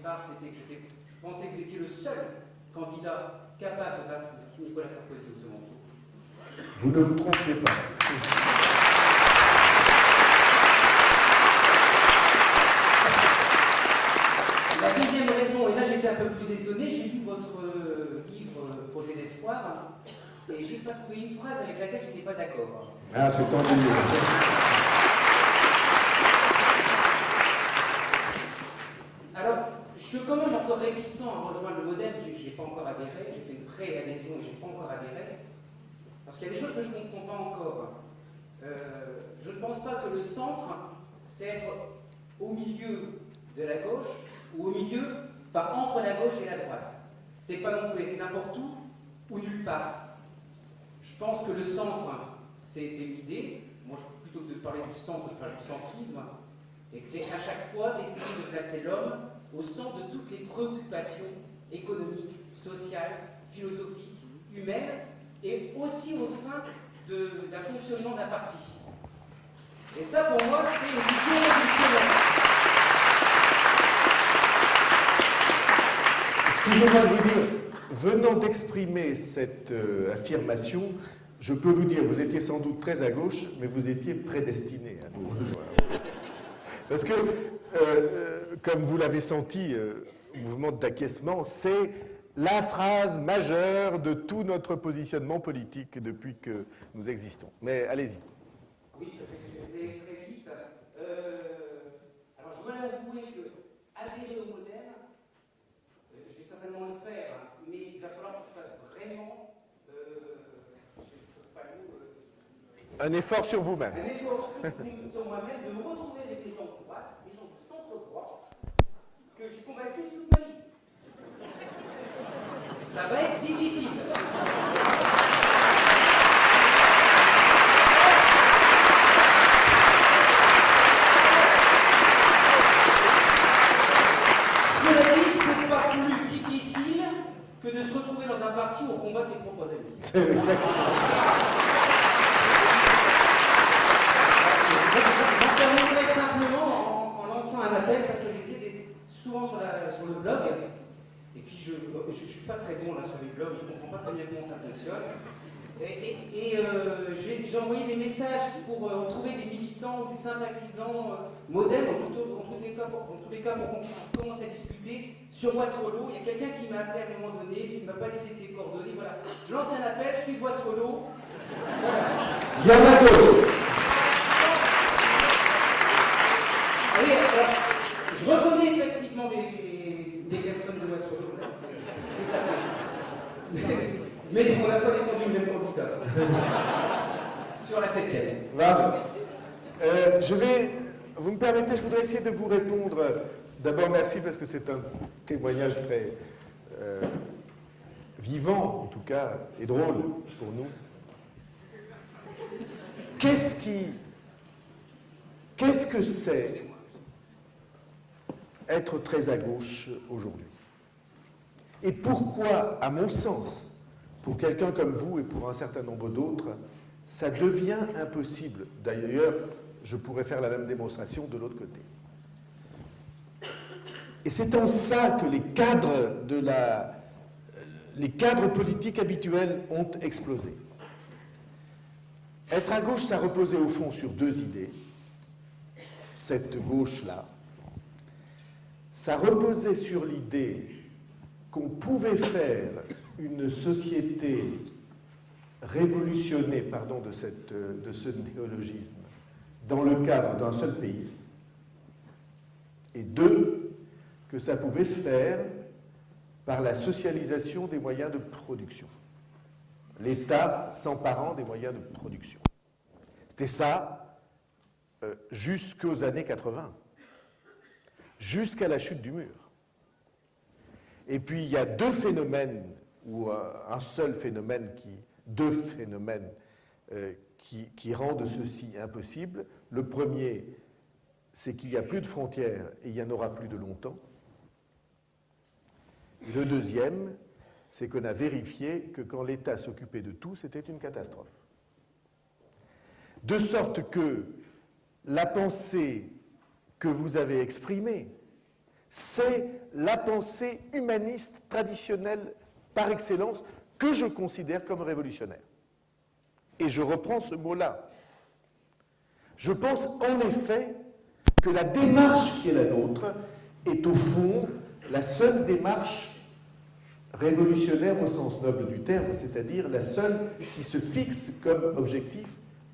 départ, c'était que je pensais que vous étiez le seul candidat capable de battre Nicolas Sarkozy au second tour. Vous ne vous trompez pas. La deuxième raison, et là j'étais un peu plus étonné, j'ai lu votre livre Projet d'espoir, et j'ai pas trouvé une phrase avec laquelle j'étais pas d'accord. Ah, c'est ennuyeux. Alors, je suis quand même encore réticent à rejoindre le modèle, j'ai pas encore adhéré, j'ai fait une pré-adhésion et j'ai pas encore adhéré, parce qu'il y a des choses que je ne comprends pas encore. Je ne pense pas que le centre, c'est être au milieu de la gauche, ou au milieu, enfin entre la gauche et la droite. C'est pas non plus être n'importe où ou nulle part. Je pense que le centre, c'est l'idée. Moi, plutôt que de parler du centre, je parle du centrisme. Et que c'est à chaque fois d'essayer de placer l'homme au centre de toutes les préoccupations économiques, sociales, philosophiques, humaines, et aussi au sein d'un fonctionnement d'un parti. Et ça, pour moi, c'est une vision révolutionnaire. Excusez-moi de vous dire, venant d'exprimer cette affirmation, je peux vous dire, vous étiez sans doute très à gauche, mais vous étiez prédestiné à nous rejoindre. Parce que, comme vous l'avez senti, mouvement d'acquiescement, c'est la phrase majeure de tout notre positionnement politique depuis que nous existons. Mais allez-y. Oui, je vais très vite. Alors, je dois avouer que adhérer au modèle, je vais certainement le faire, mais il va falloir que je fasse vraiment, je ne trouve pas le mot, Un effort sur vous-même. un effort sur moi-même, de me retrouver avec des gens de droite, des gens de centre-droit, que j'ai convaincus toute ma vie. Ça va être difficile. Cela dit, c'est pas plus difficile que de se retrouver dans un parti où on combat ses propres ennemis. C'est exactement. J'en terminerai simplement en lançant un appel, parce que j'essaie d'être souvent sur le blog, et puis je ne suis pas très bon là sur les blogs, je ne comprends pas très bien comment ça fonctionne. J'ai envoyé des messages pour trouver des militants ou des sympathisants modèles, en tous les cas pour qu'on commence à discuter sur Waterloo. Il y a quelqu'un qui m'a appelé à un moment donné, qui ne m'a pas laissé ses coordonnées. Voilà. Je lance un appel, je suis de Waterloo. Voilà. Il y en a d'autres. Ah oui, alors, je reconnais effectivement des personnes de Waterloo. Mais on n'a pas défendu le même candidat. Sur la 7e. Voilà. Vous me permettez, je voudrais essayer de vous répondre. D'abord, merci parce que c'est un témoignage très vivant, en tout cas, et drôle pour nous. Qu'est-ce que c'est être très à gauche aujourd'hui? Et pourquoi, à mon sens, pour quelqu'un comme vous et pour un certain nombre d'autres, ça devient impossible? D'ailleurs, je pourrais faire la même démonstration de l'autre côté. Et c'est en ça que les cadres politiques habituels ont explosé. Être à gauche, ça reposait au fond sur deux idées. Cette gauche-là, ça reposait sur l'idée qu'on pouvait faire une société révolutionnée, pardon de ce néologisme, dans le cadre d'un seul pays, et deux, que ça pouvait se faire par la socialisation des moyens de production. L'État s'emparant des moyens de production. C'était ça jusqu'aux années 80, jusqu'à la chute du mur. Et puis il y a deux phénomènes, ou un seul phénomène, qui rendent ceci impossible. Le premier, c'est qu'il n'y a plus de frontières et il n'y en aura plus de longtemps. Et le deuxième, c'est qu'on a vérifié que quand l'État s'occupait de tout, c'était une catastrophe. De sorte que la pensée que vous avez exprimée, c'est la pensée humaniste traditionnelle par excellence que je considère comme révolutionnaire. Et je reprends ce mot-là. Je pense en effet que la démarche qui est la nôtre est au fond la seule démarche révolutionnaire au sens noble du terme, c'est-à-dire la seule qui se fixe comme objectif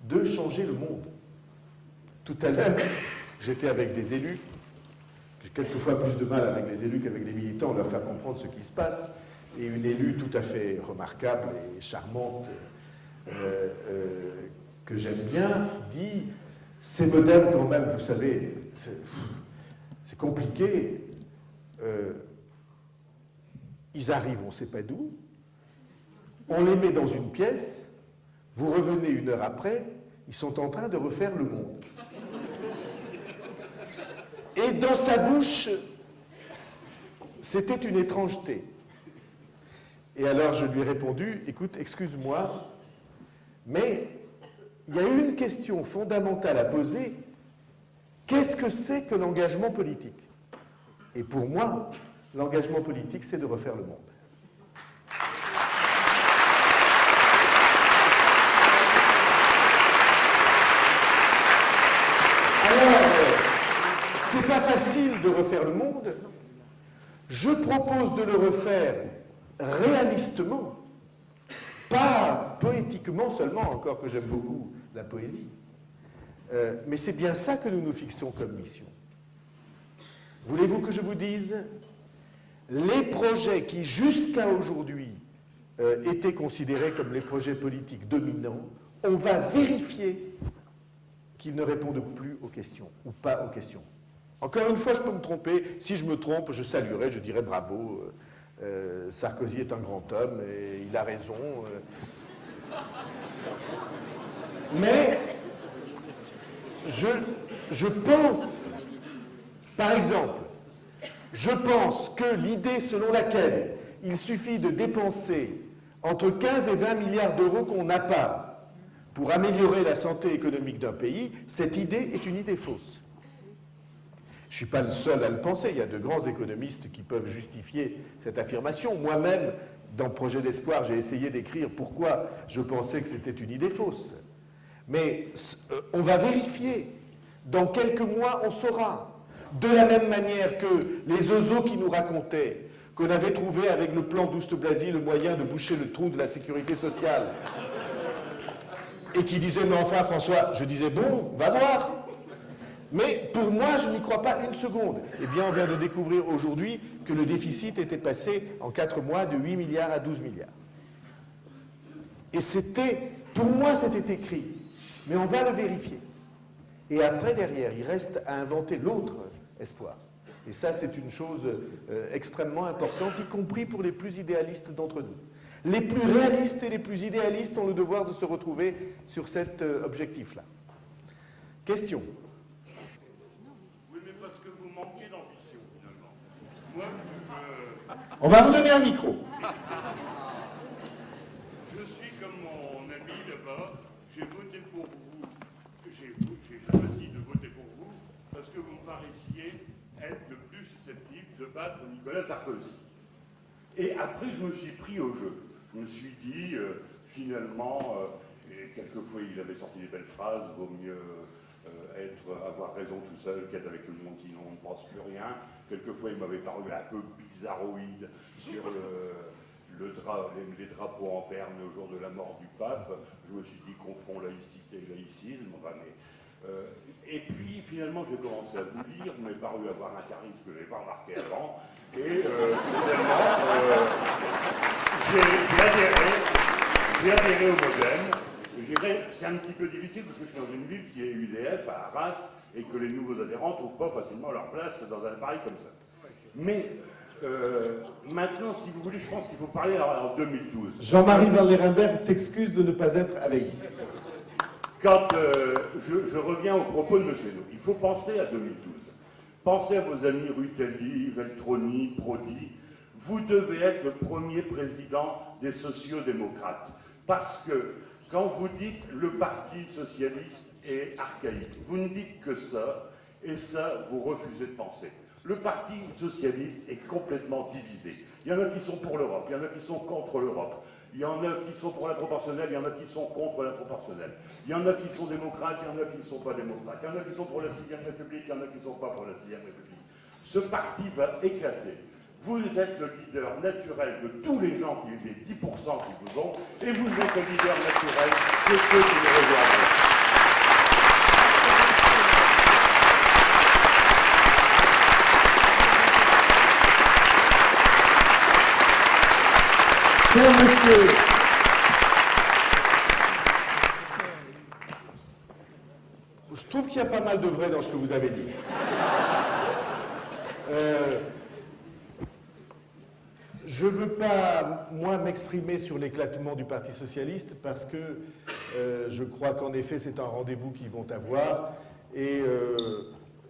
de changer le monde. Tout à l'heure, j'étais avec des élus, j'ai quelquefois plus de mal avec les élus qu'avec les militants, leur faire comprendre ce qui se passe, et une élue tout à fait remarquable et charmante, que j'aime bien, dit « c'est moderne quand même, vous savez, c'est compliqué, ils arrivent, on ne sait pas d'où, on les met dans une pièce, vous revenez une heure après, ils sont en train de refaire le monde. » Et dans sa bouche, c'était une étrangeté. Et alors je lui ai répondu, écoute, excuse-moi, mais il y a une question fondamentale à poser. Qu'est-ce que c'est que l'engagement politique? Et pour moi, l'engagement politique, c'est de refaire le monde. Alors, c'est pas facile de refaire le monde. Je propose de le refaire réalistement, pas poétiquement seulement, encore que j'aime beaucoup la poésie. Mais c'est bien ça que nous nous fixons comme mission. Voulez-vous que je vous dise, les projets qui jusqu'à aujourd'hui étaient considérés comme les projets politiques dominants, on va vérifier qu'ils ne répondent plus aux questions, ou pas aux questions. Encore une fois, je peux me tromper. Si je me trompe, je saluerai, je dirai bravo. Sarkozy est un grand homme et il a raison. Mais je pense, par exemple, je pense que l'idée selon laquelle il suffit de dépenser entre 15 et 20 milliards d'euros qu'on n'a pas pour améliorer la santé économique d'un pays, cette idée est une idée fausse. Je ne suis pas le seul à le penser, il y a de grands économistes qui peuvent justifier cette affirmation. Moi-même, dans Projet d'espoir, j'ai essayé d'écrire pourquoi je pensais que c'était une idée fausse. Mais on va vérifier. Dans quelques mois, on saura. De la même manière que les oiseaux qui nous racontaient qu'on avait trouvé avec le plan Douste-Blazy le moyen de boucher le trou de la sécurité sociale. Et qui disaient, mais enfin François, je disais, bon, va voir. Mais pour moi, je n'y crois pas une seconde. Eh bien, on vient de découvrir aujourd'hui que le déficit était passé en 4 mois de 8 milliards à 12 milliards. Et c'était, pour moi, c'était écrit. Mais on va le vérifier. Et après, derrière, il reste à inventer l'autre espoir. Et ça, c'est une chose extrêmement importante, y compris pour les plus idéalistes d'entre nous. Les plus réalistes et les plus idéalistes ont le devoir de se retrouver sur cet objectif-là. Question. Oui, mais parce que vous manquez d'ambition, finalement. Moi, On va vous donner un micro. je suis comme mon ami là-bas. J'ai voté pour vous. J'ai choisi de voter pour vous parce que vous me paraissiez être le plus susceptible de battre Nicolas Sarkozy. Et après, je me suis pris au jeu. Je me suis dit, finalement, et quelquefois il avait sorti des belles phrases, vaut mieux avoir raison tout seul qu'être avec tout le monde, sinon on ne pense plus rien. Quelquefois, il m'avait paru un peu bizarroïde sur les drapeaux en berne le jour de la mort du pape. Je me suis dit, confond laïcité et laïcisme. Enfin, et puis, finalement, j'ai commencé à vous lire, vous m'avez paru avoir un charisme que je n'avais pas remarqué avant. Et finalement, j'ai adhéré au Modem. C'est un petit peu difficile parce que je suis dans une ville qui est UDF à Arras et que les nouveaux adhérents ne trouvent pas facilement leur place dans un appareil comme ça. Mais maintenant, si vous voulez, je pense qu'il faut parler en 2012. Jean-Marie Van Lerenberg s'excuse de ne pas être avec vous. Quand je reviens au propos de M. Hainaut, il faut penser à 2012. Pensez à vos amis Rutelli, Veltroni, Prodi. Vous devez être le premier président des sociaux-démocrates. Parce que quand vous dites le parti socialiste est archaïque, vous ne dites que ça, et ça, vous refusez de penser. Le Parti socialiste est complètement divisé. Il y en a qui sont pour l'Europe, il y en a qui sont contre l'Europe. Il y en a qui sont pour la proportionnelle, il y en a qui sont contre la proportionnelle. Il y en a qui sont démocrates, il y en a qui ne sont pas démocrates. Il y en a qui sont pour la 6e République, il y en a qui ne sont pas pour la 6e République. Ce parti va éclater. Vous êtes le leader naturel de tous les gens qui les 10% qui vous ont, et vous êtes le leader naturel de ceux qui les regardent. Cher monsieur, je trouve qu'il y a pas mal de vrai dans ce que vous avez dit. Je ne veux pas, moi, m'exprimer sur l'éclatement du Parti socialiste parce que je crois qu'en effet, c'est un rendez-vous qu'ils vont avoir et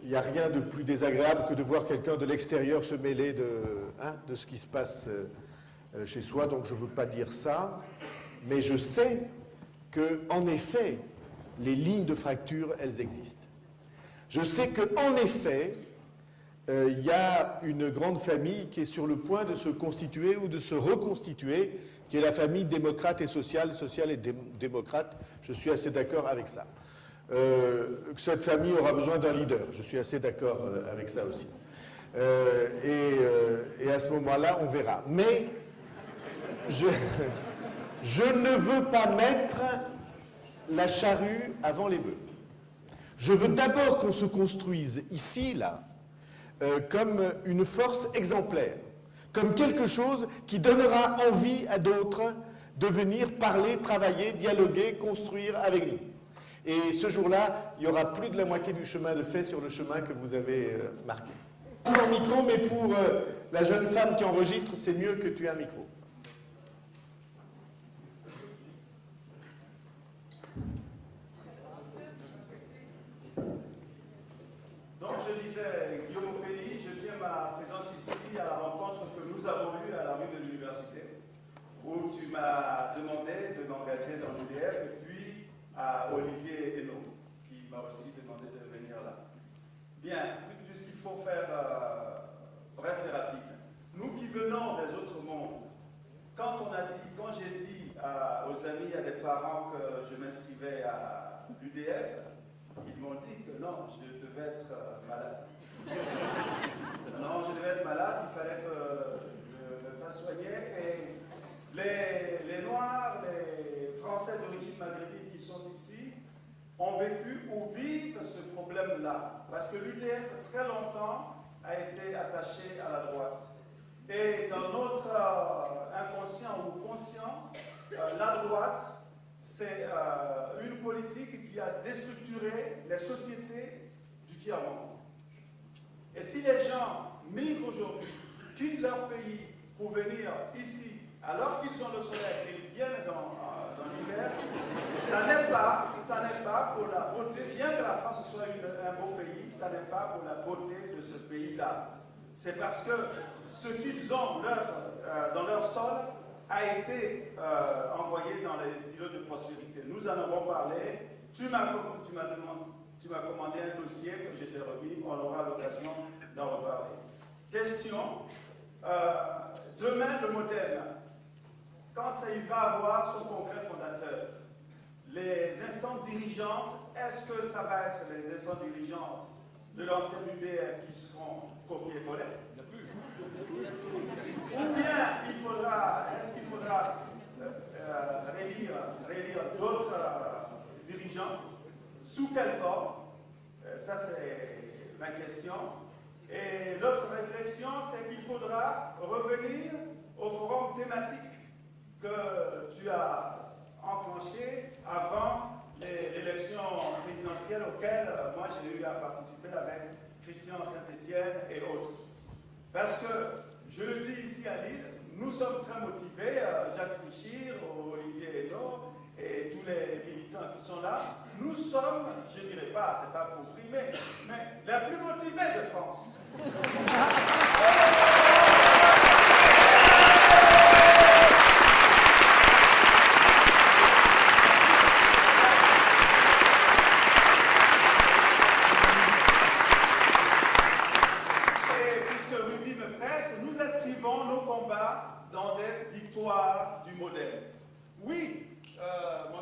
il n'y a rien de plus désagréable que de voir quelqu'un de l'extérieur se mêler de ce qui se passe chez soi, donc je ne veux pas dire ça, mais je sais qu'en effet, les lignes de fracture, elles existent. Je sais qu'en effet, il y a une grande famille qui est sur le point de se constituer ou de se reconstituer, qui est la famille démocrate et sociale, sociale et démocrate. Je suis assez d'accord avec ça. Cette famille aura besoin d'un leader. Je suis assez d'accord avec ça aussi. Et à ce moment-là, on verra. Mais je ne veux pas mettre la charrue avant les bœufs. Je veux d'abord qu'on se construise ici, là, comme une force exemplaire, comme quelque chose qui donnera envie à d'autres de venir parler, travailler, dialoguer, construire avec nous. Et ce jour-là, il y aura plus de la moitié du chemin de fait sur le chemin que vous avez marqué. Sans micro, mais pour la jeune femme qui enregistre, c'est mieux que tu aies un micro. Donc je disais, Guillaume Opéli, je tiens ma présence ici à la rencontre que nous avons eue à la rue de l'université, où tu m'as demandé de m'engager dans l'UDF, et puis à Olivier Hénaud, qui m'a aussi demandé de venir là. Bien, puisqu'il faut faire bref et rapide. Nous qui venons des autres mondes, quand j'ai dit aux amis, à des parents que je m'inscrivais à l'UDF, ils m'ont dit que non, je devais être malade. Non, je devais être malade, il fallait que je me fasse soigner. Et les Noirs, les Français d'origine maghrébine qui sont ici, ont vécu ou vivent ce problème-là. Parce que l'UDF, très longtemps, a été attaché à la droite. Et dans notre inconscient ou conscient, la droite, c'est une politique qui a déstructuré les sociétés du tiers-monde. Et si les gens migrent aujourd'hui, quittent leur pays pour venir ici, alors qu'ils ont le soleil et ils viennent dans l'hiver, ça n'est pas pour la beauté, bien que la France soit un beau pays, ça n'est pas pour la beauté de ce pays-là. C'est parce que ce qu'ils ont dans leur sol a été envoyé dans les îlots de prospérité. Nous en avons parlé. Tu m'as commandé un dossier que j'ai été remis. On aura l'occasion d'en reparler. Question. Demain, le Modem, quand il va avoir son congrès fondateur, les instances dirigeantes, est-ce que ça va être les instances dirigeantes de l'ancienne UDF qui seront copiées-collées? Ou bien est-ce qu'il faudra relire d'autres dirigeants? Sous quelle forme? Ça, c'est ma question. Et l'autre réflexion, c'est qu'il faudra revenir au forum thématique que tu as enclenché avant l'élection présidentielle auquel moi j'ai eu à participer avec Christian Saint-Étienne et autres. Parce que, je le dis ici à Lille, nous sommes très motivés, Jacques Pichir, Olivier Hénaud et tous les militants qui sont là, nous sommes, je ne dirais pas, c'est pas pour frimer, mais la plus motivée de France.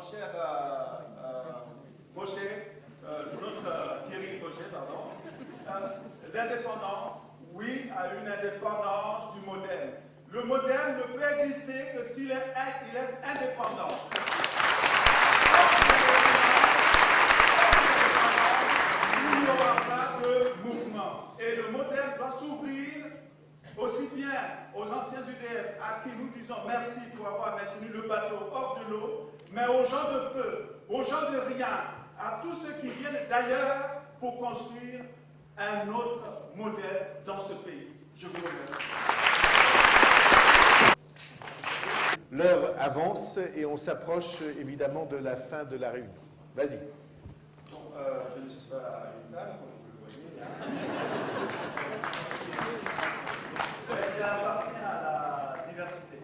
cher Pochet, notre Thierry Pochet, pardon, l'indépendance, oui, à une indépendance du modèle. Le modèle ne peut exister que s'il est indépendant. Il n'y aura pas de mouvement. Et le modèle doit s'ouvrir aussi bien aux anciens UDF, à qui nous disons merci pour avoir maintenu le bateau hors de l'eau, mais aux gens de peu, aux gens de rien, à tous ceux qui viennent d'ailleurs pour construire un autre modèle dans ce pays. Je vous remercie. L'heure avance et on s'approche évidemment de la fin de la réunion. Vas-y. Bon, je ne suis pas une femme, comme vous le voyez. J'appartiens à la diversité.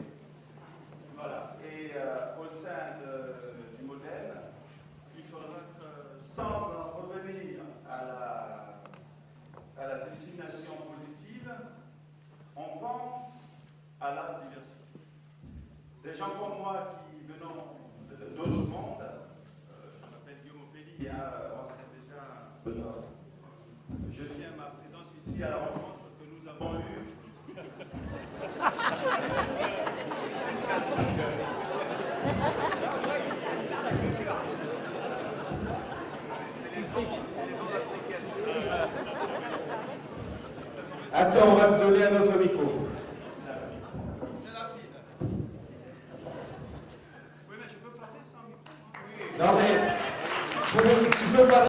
Voilà. Et au sein du modèle, il faudra que, sans en revenir à la discrimination positive, on pense à la diversité. Des gens comme moi qui venons d'autres mondes, je m'appelle Guillaume Opéli, on sait déjà, je tiens ma présence ici à la rencontre que nous avons eue. Attends, on va te donner un autre micro. C'est rapide. Oui, mais je peux parler sans micro. Non mais, tu peux parler.